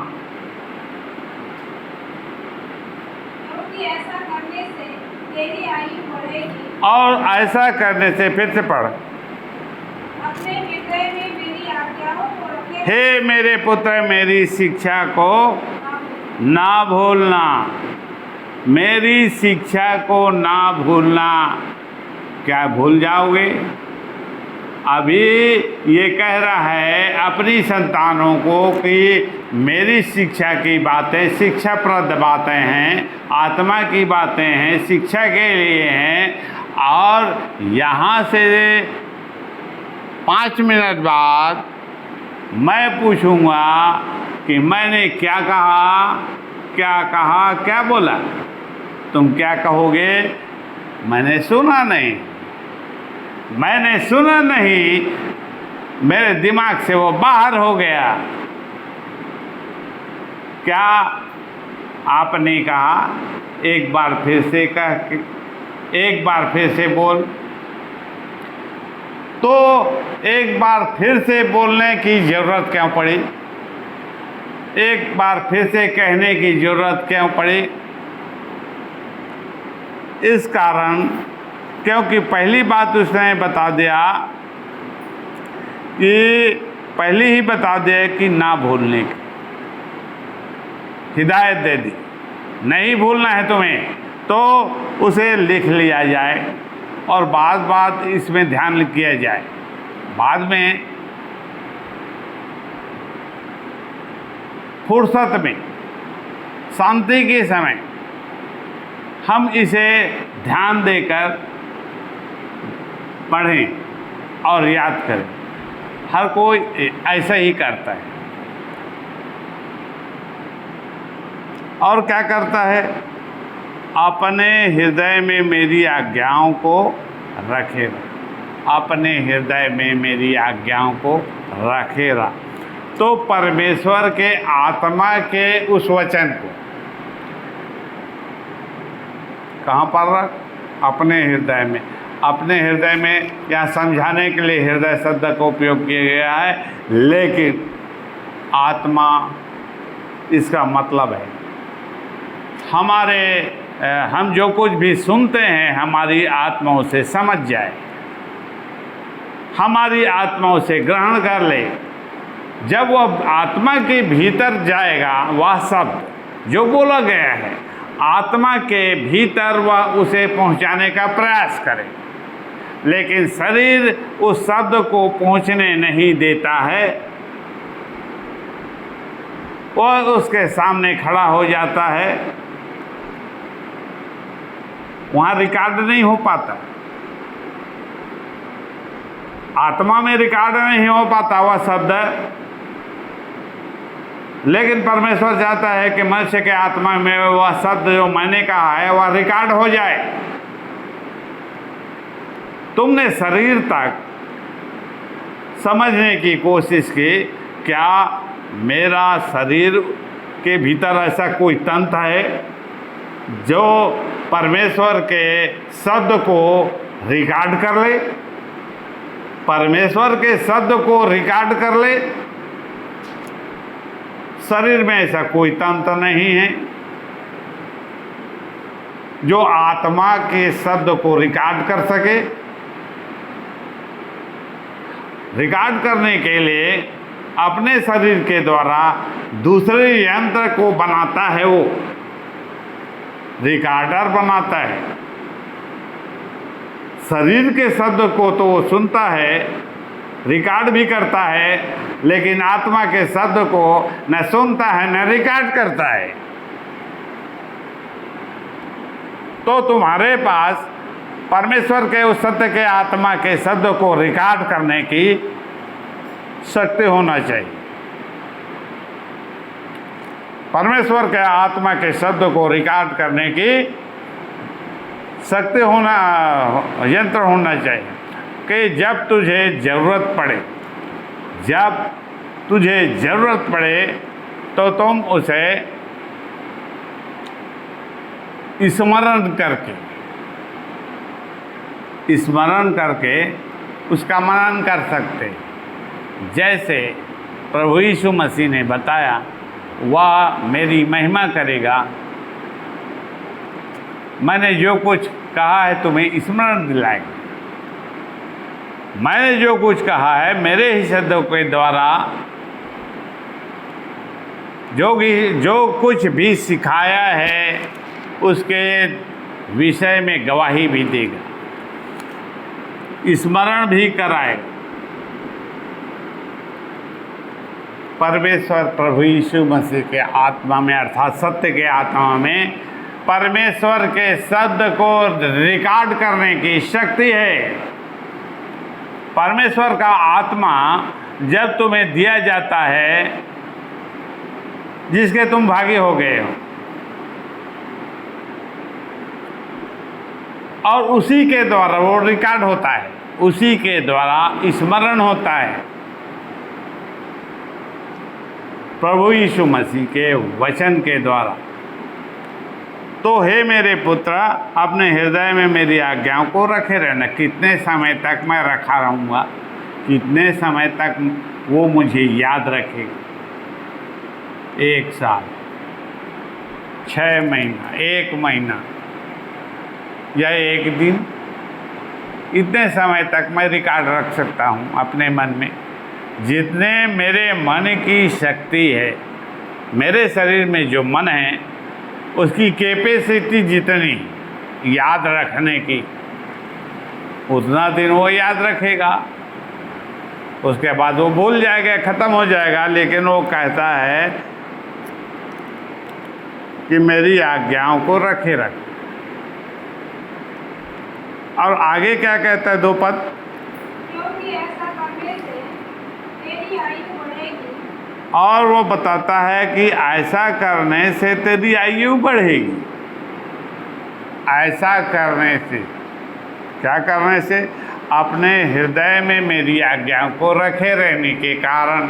क्योंकि ऐसा करने से तेरी आयु बढ़ेगी। और ऐसा करने से, फिर से पढ़। अपने हृदय में मेरी आज्ञाओं को रखे। हे मेरे पुत्र, मेरी शिक्षा को ना भूलना। मेरी शिक्षा को ना भूलना। क्या भूल जाओगे? अभी ये कह रहा है अपनी संतानों को कि मेरी शिक्षा की बातें शिक्षाप्रद बातें हैं, आत्मा की बातें हैं, शिक्षा के लिए हैं। और यहाँ से 5 मिनट बाद मैं पूछूंगा कि मैंने क्या कहा, क्या कहा, क्या बोला? तुम क्या कहोगे? मैंने सुना नहीं, मैंने सुना नहीं, मेरे दिमाग से वो बाहर हो गया। क्या आपने कहा? एक बार फिर से कह, एक बार फिर से बोल। तो एक बार फिर से बोलने की ज़रूरत क्यों पड़ी? एक बार फिर से कहने की ज़रूरत क्यों पड़ी? इस कारण क्योंकि पहली बात उसने बता दिया कि पहले ही बता दिया कि ना भूलने की हिदायत दे दी, नहीं भूलना है तुम्हें, तो उसे लिख लिया जाए और बात इसमें ध्यान किया जाए। बाद में फुर्सत में, शांति के समय हम इसे ध्यान देकर पढ़ें और याद करें। हर कोई ऐसा ही करता है। और क्या करता है? अपने हृदय में मेरी आज्ञाओं को रखेगा। अपने हृदय में मेरी आज्ञाओं को रखेगा। तो परमेश्वर के आत्मा के उस वचन को कहाँ पर रख? अपने हृदय में। अपने हृदय में यहाँ समझाने के लिए हृदय शब्द का उपयोग किया गया है, लेकिन आत्मा इसका मतलब है हमारे हम जो कुछ भी सुनते हैं हमारी आत्माओं से समझ जाए, हमारी आत्माओं से ग्रहण कर ले। जब वह आत्मा के भीतर जाएगा, वह शब्द जो बोला गया है आत्मा के भीतर वह उसे पहुंचाने का प्रयास करे, लेकिन शरीर उस शब्द को पहुंचने नहीं देता है। वह उसके सामने खड़ा हो जाता है, वहाँ रिकॉर्ड नहीं हो पाता। आत्मा में रिकॉर्ड नहीं हो पाता वह शब्द, लेकिन परमेश्वर चाहता है कि मनुष्य के आत्मा में वह शब्द जो मैंने कहा है वह रिकॉर्ड हो जाए। तुमने शरीर तक समझने की कोशिश की, क्या मेरा शरीर के भीतर ऐसा कोई तंत्र है जो परमेश्वर के शब्द को रिकॉर्ड कर ले? परमेश्वर के शब्द को रिकॉर्ड कर ले? शरीर में ऐसा कोई तंत्र नहीं है जो आत्मा के शब्द को रिकॉर्ड कर सके। रिकॉर्ड करने के लिए अपने शरीर के द्वारा दूसरे यंत्र को बनाता है, वो रिकॉर्डर बनाता है। शरीर के शब्द को तो वो सुनता है, रिकॉर्ड भी करता है, लेकिन आत्मा के शब्द को न सुनता है न रिकॉर्ड करता है। तो तुम्हारे पास परमेश्वर के उस सत्य के आत्मा के शब्द को रिकॉर्ड करने की शक्ति होना चाहिए। परमेश्वर के आत्मा के शब्द को रिकॉर्ड करने की शक्ति होना, यंत्र होना चाहिए कि जब तुझे ज़रूरत पड़े, जब तुझे ज़रूरत पड़े तो तुम उसे स्मरण करके उसका मनन कर सकते। जैसे प्रभु यीशु मसीह ने बताया, वह मेरी महिमा करेगा। मैंने जो कुछ कहा है तुम्हें स्मरण दिलाएगा। मैंने जो कुछ कहा है मेरे ही शब्दों के द्वारा जो कुछ भी सिखाया है उसके विषय में गवाही भी देगा, स्मरण भी कराएगा। परमेश्वर प्रभु यीशु मसीह के आत्मा में अर्थात सत्य के आत्मा में परमेश्वर के शब्द को रिकॉर्ड करने की शक्ति है। परमेश्वर का आत्मा जब तुम्हें दिया जाता है जिसके तुम भागी हो गए हो, और उसी के द्वारा वो रिकॉर्ड होता है, उसी के द्वारा स्मरण होता है। प्रभु यीशु मसीह के वचन के द्वारा। तो हे मेरे पुत्र, अपने हृदय में मेरी आज्ञाओं को रखे रहना। कितने समय तक मैं रखा रहूँगा, कितने समय तक वो मुझे याद रखेगा? 1 साल, 6 महीना, 1 महीना या 1 दिन, इतने समय तक मैं रिकॉर्ड रख सकता हूँ अपने मन में। जितने मेरे मन की शक्ति है, मेरे शरीर में जो मन है उसकी कैपेसिटी जितनी याद रखने की, उतना दिन वो याद रखेगा। उसके बाद वो भूल जाएगा, ख़त्म हो जाएगा। लेकिन वो कहता है कि मेरी आज्ञाओं को रखे रख। और आगे क्या कहता है 2 पद? क्योंकि ऐसा करने से तेरी आयु बढ़ेगी। और वो बताता है कि ऐसा करने से तेरी आयु बढ़ेगी। ऐसा करने से, क्या करने से? अपने हृदय में मेरी आज्ञाओं को रखे रहने के कारण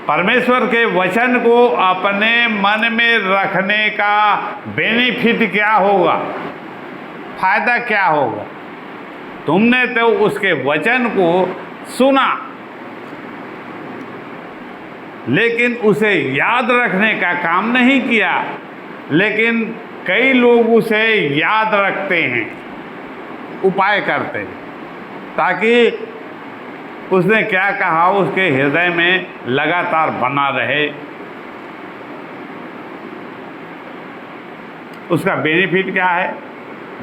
परमेश्वर के वचन को अपने मन में रखने का बेनिफिट क्या होगा, फायदा क्या होगा? तुमने तो उसके वचन को सुना, लेकिन उसे याद रखने का काम नहीं किया। लेकिन कई लोग उसे याद रखते हैं, उपाय करते हैं, ताकि उसने क्या कहा उसके हृदय में लगातार बना रहे। उसका बेनिफिट क्या है?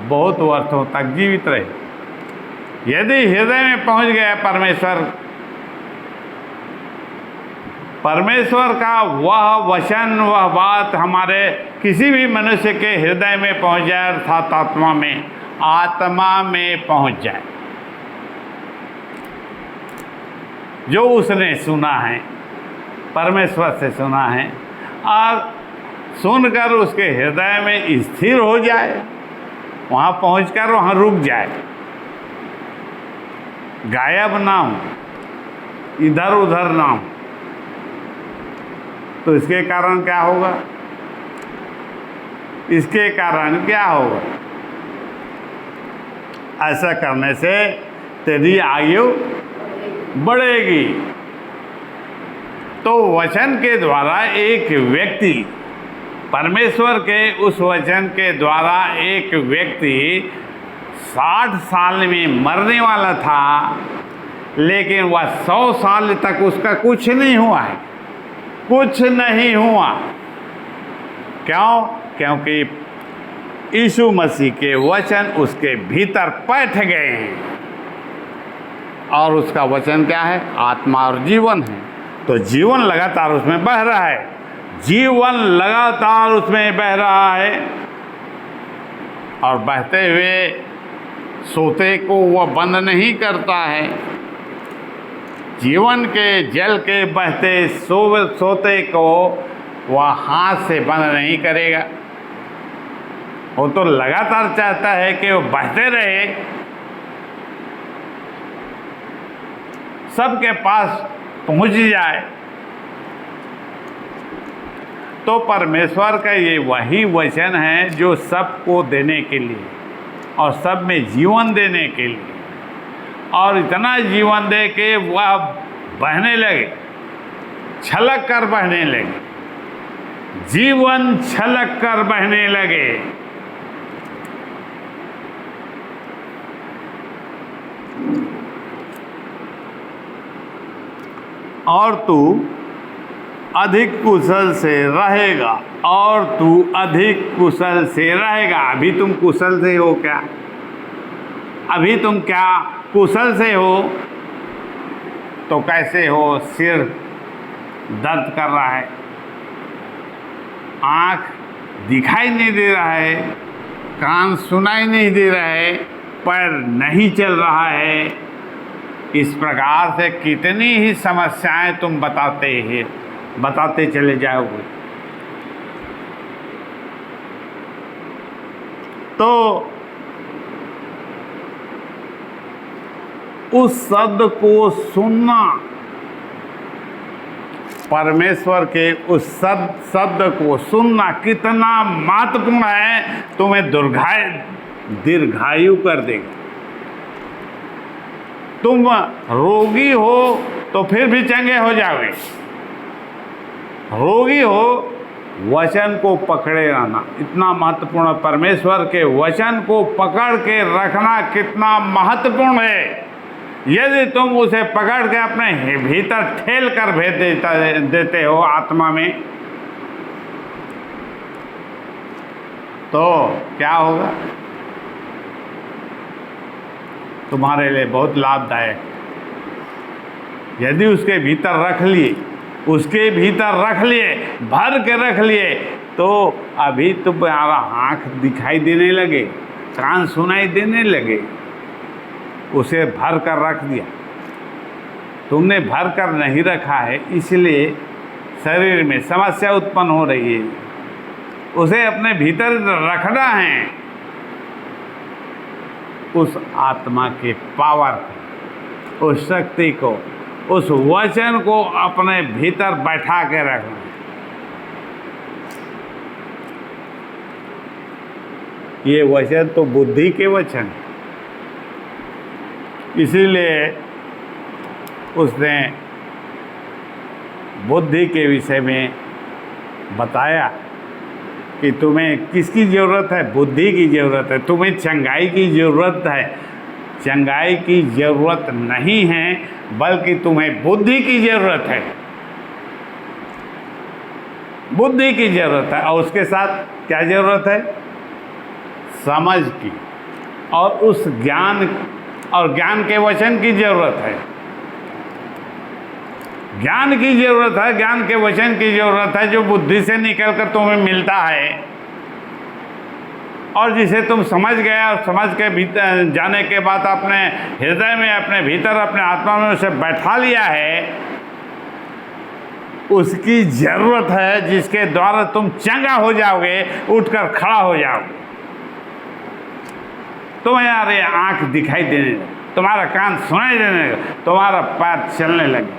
बहुत वर्षों तक जीवित रहे। यदि हृदय में पहुंच गया परमेश्वर का वह वचन, वह बात हमारे किसी भी मनुष्य के हृदय में पहुंच जाए, अर्थात आत्मा में पहुंच जाए, जो उसने सुना है, परमेश्वर से सुना है, और सुनकर उसके हृदय में स्थिर हो जाए, वहाँ पहुंचकर वहाँ रुक जाए, गायब ना हो, इधर उधर ना हो। तो इसके कारण क्या होगा? इसके कारण क्या होगा? ऐसा करने से तेरी आयु बढ़ेगी। तो वचन के द्वारा एक व्यक्ति, परमेश्वर के उस वचन के द्वारा एक व्यक्ति 60 साल में मरने वाला था, लेकिन वह 100 साल तक उसका कुछ नहीं हुआ है, कुछ नहीं हुआ। क्यों? क्योंकि यीशु मसीह के वचन उसके भीतर बैठ गए हैं, और उसका वचन क्या है? आत्मा और जीवन है। तो जीवन लगातार उसमें बह रहा है, जीवन लगातार उसमें बह रहा है, और बहते हुए सोते को वह बंद नहीं करता है। जीवन के जल के बहते सोते को वह हाथ से बंद नहीं करेगा। वो तो लगातार चाहता है कि वो बहते रहे, सबके पास पहुंच जाए। तो परमेश्वर का ये वही वचन है जो सबको देने के लिए और सब में जीवन देने के लिए, और इतना जीवन दे के वह बहने लगे, छलक कर बहने लगे, जीवन छलक कर बहने लगे। और तू अधिक कुशल से रहेगा, और तू अधिक कुशल से रहेगा। अभी तुम कुशल से हो क्या? अभी तुम क्या कुशल से हो? तो कैसे हो? सिर दर्द कर रहा है, आँख दिखाई नहीं दे रहा है, कान सुनाई नहीं दे रहा है, पैर नहीं चल रहा है। इस प्रकार से कितनी ही समस्याएं तुम बताते चले जाओगे। तो उस शब्द को सुनना, परमेश्वर के उस शब्द को सुनना कितना महत्वपूर्ण है, तुम्हें दीर्घायु कर देगा। तुम रोगी हो तो फिर भी चंगे हो जाओगे। रोगी हो, वचन को पकड़े रहना इतना महत्वपूर्ण। परमेश्वर के वचन को पकड़ के रखना कितना महत्वपूर्ण है। यदि तुम उसे पकड़ के अपने भीतर ठेल कर भेज देते हो आत्मा में, तो क्या होगा? तुम्हारे लिए बहुत लाभदायक। यदि उसके भीतर रख लिए, भर के रख लिए, तो अभी तुम्हारा आँख दिखाई देने लगे, कान सुनाई देने लगे। उसे भर कर रख दिया। तुमने भर कर नहीं रखा है, इसलिए शरीर में समस्या उत्पन्न हो रही है। उसे अपने भीतर रखना है, उस आत्मा के पावर को, उस शक्ति को, उस वचन को अपने भीतर बैठा के रखना है। ये वचन तो बुद्धि के वचन, इसीलिए उसने बुद्धि के विषय में बताया कि तुम्हें किसकी ज़रूरत है? बुद्धि की ज़रूरत है। तुम्हें चंगाई की ज़रूरत है। चंगाई की ज़रूरत नहीं है, बल्कि तुम्हें बुद्धि की ज़रूरत है। बुद्धि की ज़रूरत है, और उसके साथ क्या ज़रूरत है? समझ की, और उस ज्ञान के वचन की ज़रूरत है। ज्ञान की ज़रूरत है, ज्ञान के वचन की ज़रूरत है, जो बुद्धि से निकलकर तुम्हें मिलता है और जिसे तुम समझ गए, और समझ के भीतर जाने के बाद अपने हृदय में, अपने भीतर, अपने आत्मा में उसे बैठा लिया है। उसकी ज़रूरत है, जिसके द्वारा तुम चंगा हो जाओगे, उठकर खड़ा हो जाओगे। तुम्हारे आँख दिखाई देने लगे, तुम्हारा कान सुनाई देने लगे, तुम्हारा पैर चलने लगे।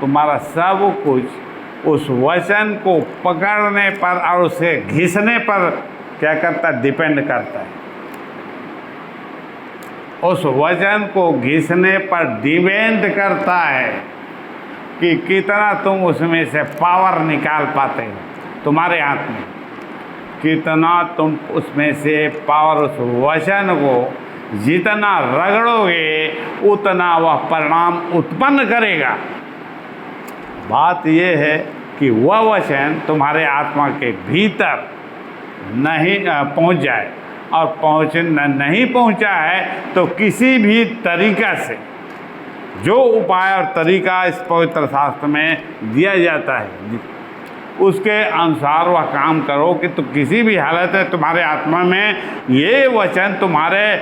तुम्हारा सब कुछ उस वचन को पकड़ने पर और उसे घिसने पर क्या करता है? डिपेंड करता है। उस वचन को घिसने पर डिपेंड करता है कि कितना तुम उसमें से पावर निकाल पाते हो। तुम्हारे हाथ में कितना तुम उसमें से पावर, उस वचन को जितना रगड़ोगे, उतना वह परिणाम उत्पन्न करेगा। बात यह है कि वह वचन तुम्हारे आत्मा के भीतर नहीं पहुंच जाए, और नहीं पहुंचा है तो किसी भी तरीका से, जो उपाय और तरीका इस पवित्र शास्त्र में दिया जाता है, उसके अनुसार वह काम करो कि तो किसी भी हालत में तुम्हारे आत्मा में ये वचन तुम्हारे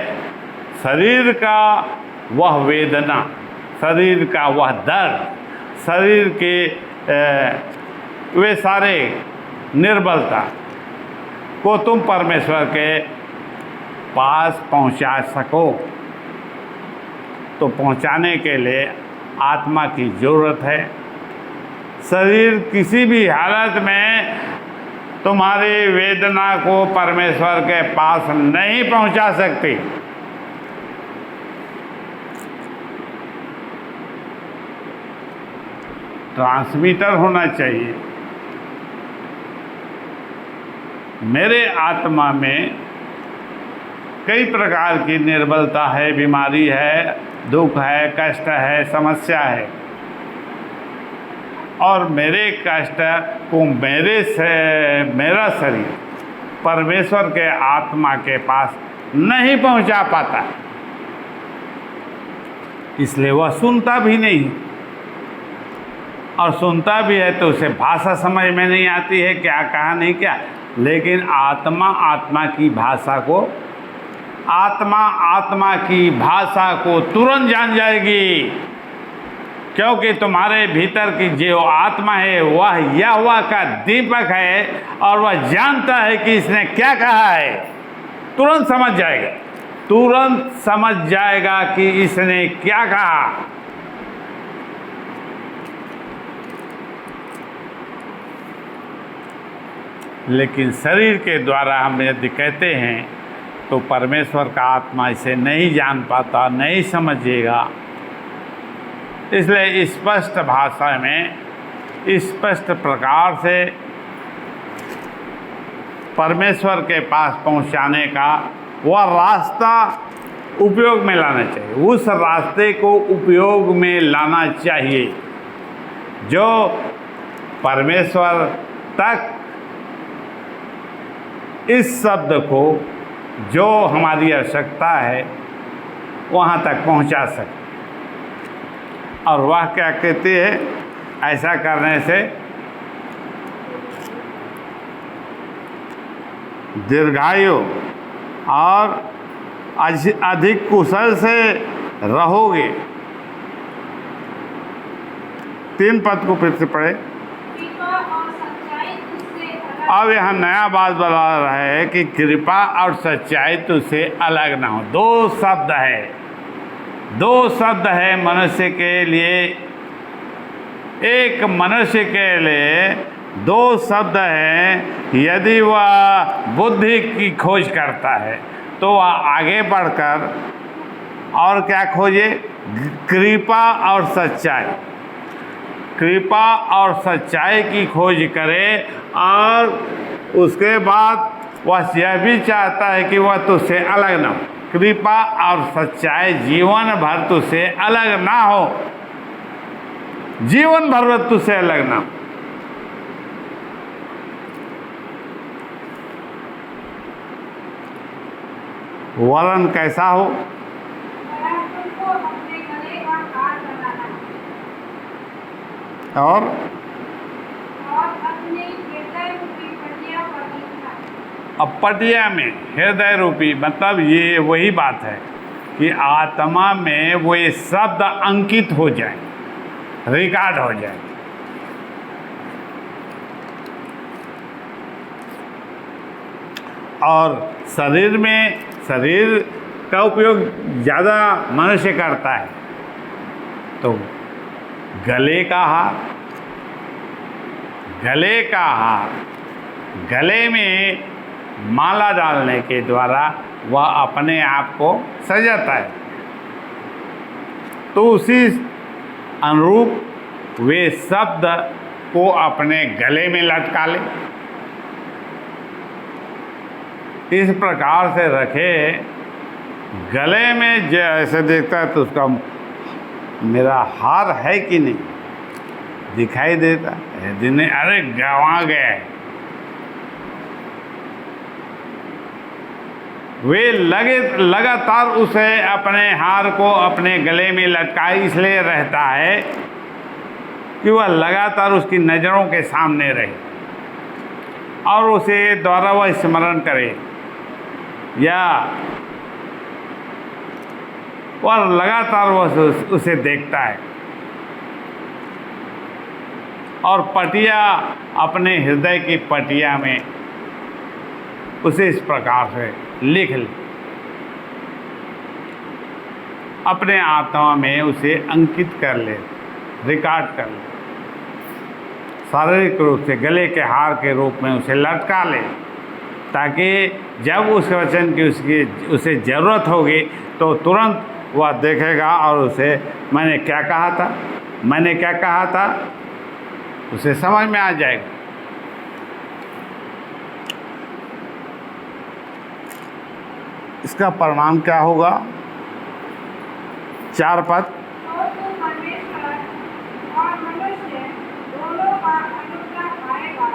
शरीर का वह वेदना, शरीर का वह दर्द, शरीर के वे सारे निर्बलता को तुम परमेश्वर के पास पहुंचा सको। तो पहुंचाने के लिए आत्मा की ज़रूरत है, शरीर किसी भी हालत में तुम्हारी वेदना को परमेश्वर के पास नहीं पहुंचा सकती। ट्रांसमीटर होना चाहिए। मेरे आत्मा में कई प्रकार की निर्बलता है, बीमारी है, दुख है, कष्ट है, समस्या है, और मेरे कष्ट को मेरा शरीर परमेश्वर के आत्मा के पास नहीं पहुंचा पाता, इसलिए वह सुनता भी नहीं, और सुनता भी है तो उसे भाषा समझ में नहीं आती है, क्या कहा नहीं क्या। लेकिन आत्मा की भाषा को तुरंत जान जाएगी, क्योंकि तुम्हारे भीतर की जो आत्मा है वह यहोवा का दीपक है, और वह जानता है कि इसने क्या कहा है। तुरंत समझ जाएगा कि इसने क्या कहा। लेकिन शरीर के द्वारा हम यदि कहते हैं तो परमेश्वर का आत्मा इसे नहीं जान पाता, नहीं समझेगा। इसलिए स्पष्ट भाषा में, स्पष्ट प्रकार से परमेश्वर के पास पहुंचाने का वह रास्ता उपयोग में लाना चाहिए। उस रास्ते को उपयोग में लाना चाहिए जो परमेश्वर तक इस शब्द को, जो हमारी आवश्यकता है, वहाँ तक पहुँचा सके। और वह क्या कहती है, ऐसा करने से दीर्घायु और अधिक कुशल से रहोगे। 3 पद को फिर से पढ़े। अब यहाँ नया बात बता रहा है कि कृपा और सच्चाई तुझसे अलग ना हो। 2 शब्द है मनुष्य के लिए। एक मनुष्य के लिए 2 शब्द हैं। यदि वह बुद्धि की खोज करता है तो वह आगे बढ़कर और क्या खोजे, कृपा और सच्चाई। कृपा और सच्चाई की खोज करे, और उसके बाद वह यह भी चाहता है कि वह तुझसे अलग ना हो। कृपा और सच्चाई जीवन भर तुझसे अलग ना हो, जीवन भर तुझसे अलग ना हो। वरन कैसा हो, और अपने हृदय रूपी पटिया पर लिखना। अब पटिया में हृदय रूपी मतलब ये वही बात है कि आत्मा में वो ये शब्द अंकित हो जाए, रिकॉर्ड हो जाए। और शरीर का उपयोग ज़्यादा मनुष्य करता है, तो गले का हार, गले में माला डालने के द्वारा वह अपने आप को सजाता है। तो उसी अनुरूप वे शब्द को अपने गले में लटका ले, इस प्रकार से रखे। गले में जैसे देखता है तो उसका मेरा हार है कि नहीं दिखाई देता है, दिन अरे गंवा गए। वे लगातार उसे अपने हार को अपने गले में लटकाए इसलिए रहता है कि वह लगातार उसकी नज़रों के सामने रहे और उसे द्वारा वह स्मरण करे, या वह लगातार वह उसे देखता है। और पटिया अपने हृदय की पटिया में उसे इस प्रकार से लिख ले, अपने आत्मा में उसे अंकित कर ले, रिकॉर्ड कर ले। शारीरिक रूप से गले के हार के रूप में उसे लटका ले, ताकि जब उस वचन की उसे ज़रूरत होगी तो तुरंत वह देखेगा और उसे मैंने क्या कहा था उसे समझ में आ जाएगा। इसका परिणाम क्या होगा? 4 पद। तो तू परमेश्वर और मनुष्य दोनों का अनुग्रह पाएगा,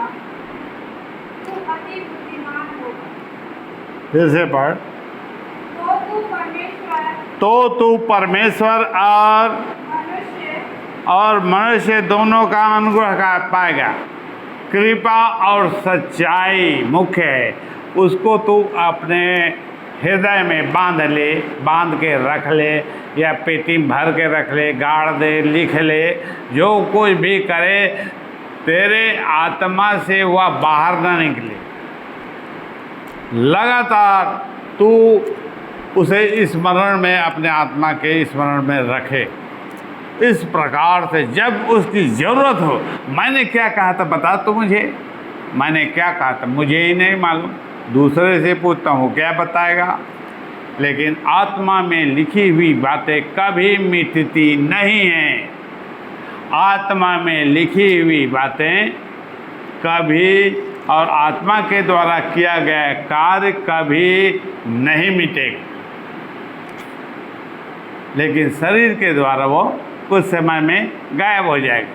तू अति बुद्धिमान होगा। फिर से पढ़। तो तू परमेश्वर और मनुष्य दोनों का अनुग्रह पाएगा। कृपा और सच्चाई मुख्य है, उसको तू अपने हृदय में बांध के रख ले, या पेटी में भर के रख ले, गाड़ दे, लिख ले। जो कुछ भी करे तेरे आत्मा से वह बाहर ना निकले। लगातार तू उसे स्मरण में, अपने आत्मा के स्मरण में रखे। इस प्रकार से जब उसकी ज़रूरत हो, मैंने क्या कहा था बता तो मुझे, मैंने क्या कहा था मुझे ही नहीं मालूम, दूसरे से पूछता हूँ क्या बताएगा। लेकिन आत्मा में लिखी हुई बातें कभी मिटती नहीं हैं। आत्मा में लिखी हुई बातें कभी, और आत्मा के द्वारा किया गया कार्य कभी नहीं मिटेगा। लेकिन शरीर के द्वारा वो कुछ समय में गायब हो जाएगा,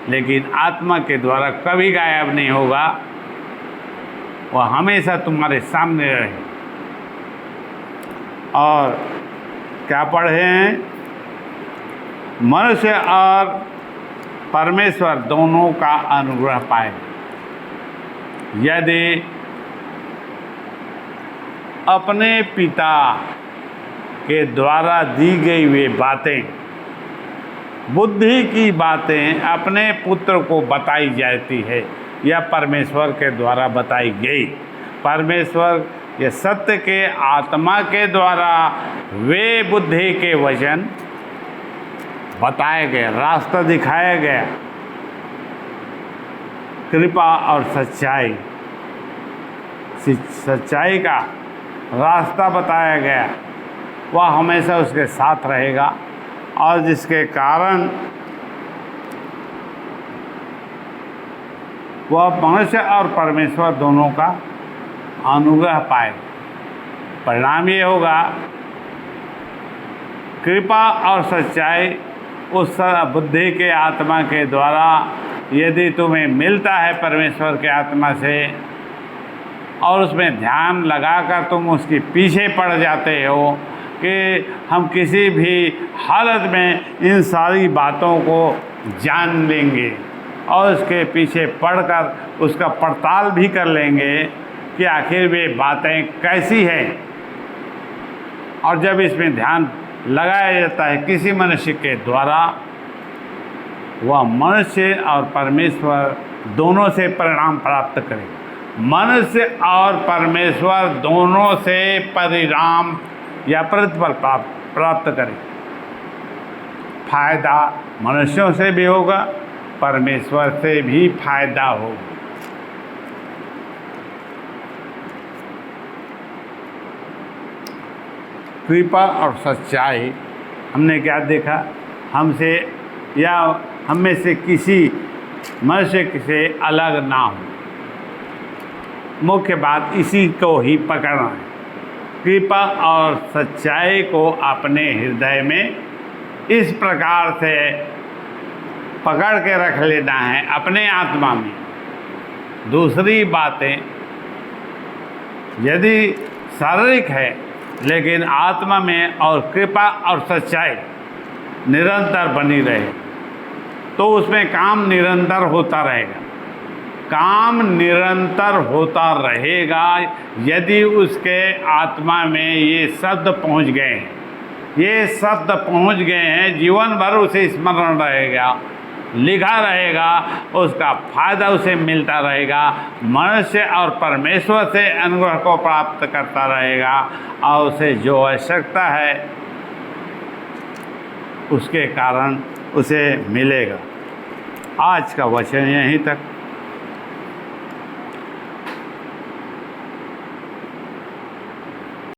लेकिन आत्मा के द्वारा कभी गायब नहीं होगा, वह हमेशा तुम्हारे सामने रहे। और क्या पढ़े हैं? मनुष्य और परमेश्वर दोनों का अनुग्रह पाए। यदि अपने पिता के द्वारा दी गई वे बातें, बुद्धि की बातें अपने पुत्र को बताई जाती है या परमेश्वर के द्वारा बताई गई, परमेश्वर ये सत्य के आत्मा के द्वारा वे बुद्धि के वचन बताए गए, रास्ता दिखाया गया, कृपा और सच्चाई का रास्ता बताया गया, वह हमेशा उसके साथ रहेगा। और जिसके कारण वह मनुष्य और परमेश्वर दोनों का अनुग्रह पाए। परिणाम ये होगा, कृपा और सच्चाई उस बुद्धि के आत्मा के द्वारा यदि तुम्हें मिलता है परमेश्वर के आत्मा से, और उसमें ध्यान लगाकर तुम उसके पीछे पड़ जाते हो कि हम किसी भी हालत में इन सारी बातों को जान लेंगे और उसके पीछे पढ़कर उसका पड़ताल भी कर लेंगे कि आखिर वे बातें कैसी हैं। और जब इसमें ध्यान लगाया जाता है किसी मनुष्य के द्वारा, वह मनुष्य और परमेश्वर दोनों से परिणाम प्राप्त करेगा। मनुष्य और परमेश्वर दोनों से परिणाम या प्रतिफल प्राप्त करें। फायदा मनुष्यों से भी होगा, परमेश्वर से भी फायदा होगा। कृपा और सच्चाई हमने क्या देखा? हमसे या हम में से किसी मनुष्य से अलग ना हो। मुख्य बात इसी को ही पकड़ना है। कृपा और सच्चाई को अपने हृदय में इस प्रकार से पकड़ के रख लेना है अपने आत्मा में। दूसरी बातें यदि शारीरिक है लेकिन आत्मा में और कृपा और सच्चाई निरंतर बनी रहे तो उसमें काम निरंतर होता रहेगा। काम निरंतर होता रहेगा यदि उसके आत्मा में ये शब्द पहुंच गए हैं, ये शब्द पहुंच गए हैं, जीवन भर उसे स्मरण रहेगा, लिखा रहेगा, उसका फायदा उसे मिलता रहेगा, मनुष्य और परमेश्वर से अनुग्रह को प्राप्त करता रहेगा और उसे जो आवश्यकता है उसके कारण उसे मिलेगा। आज का वचन यहीं तक।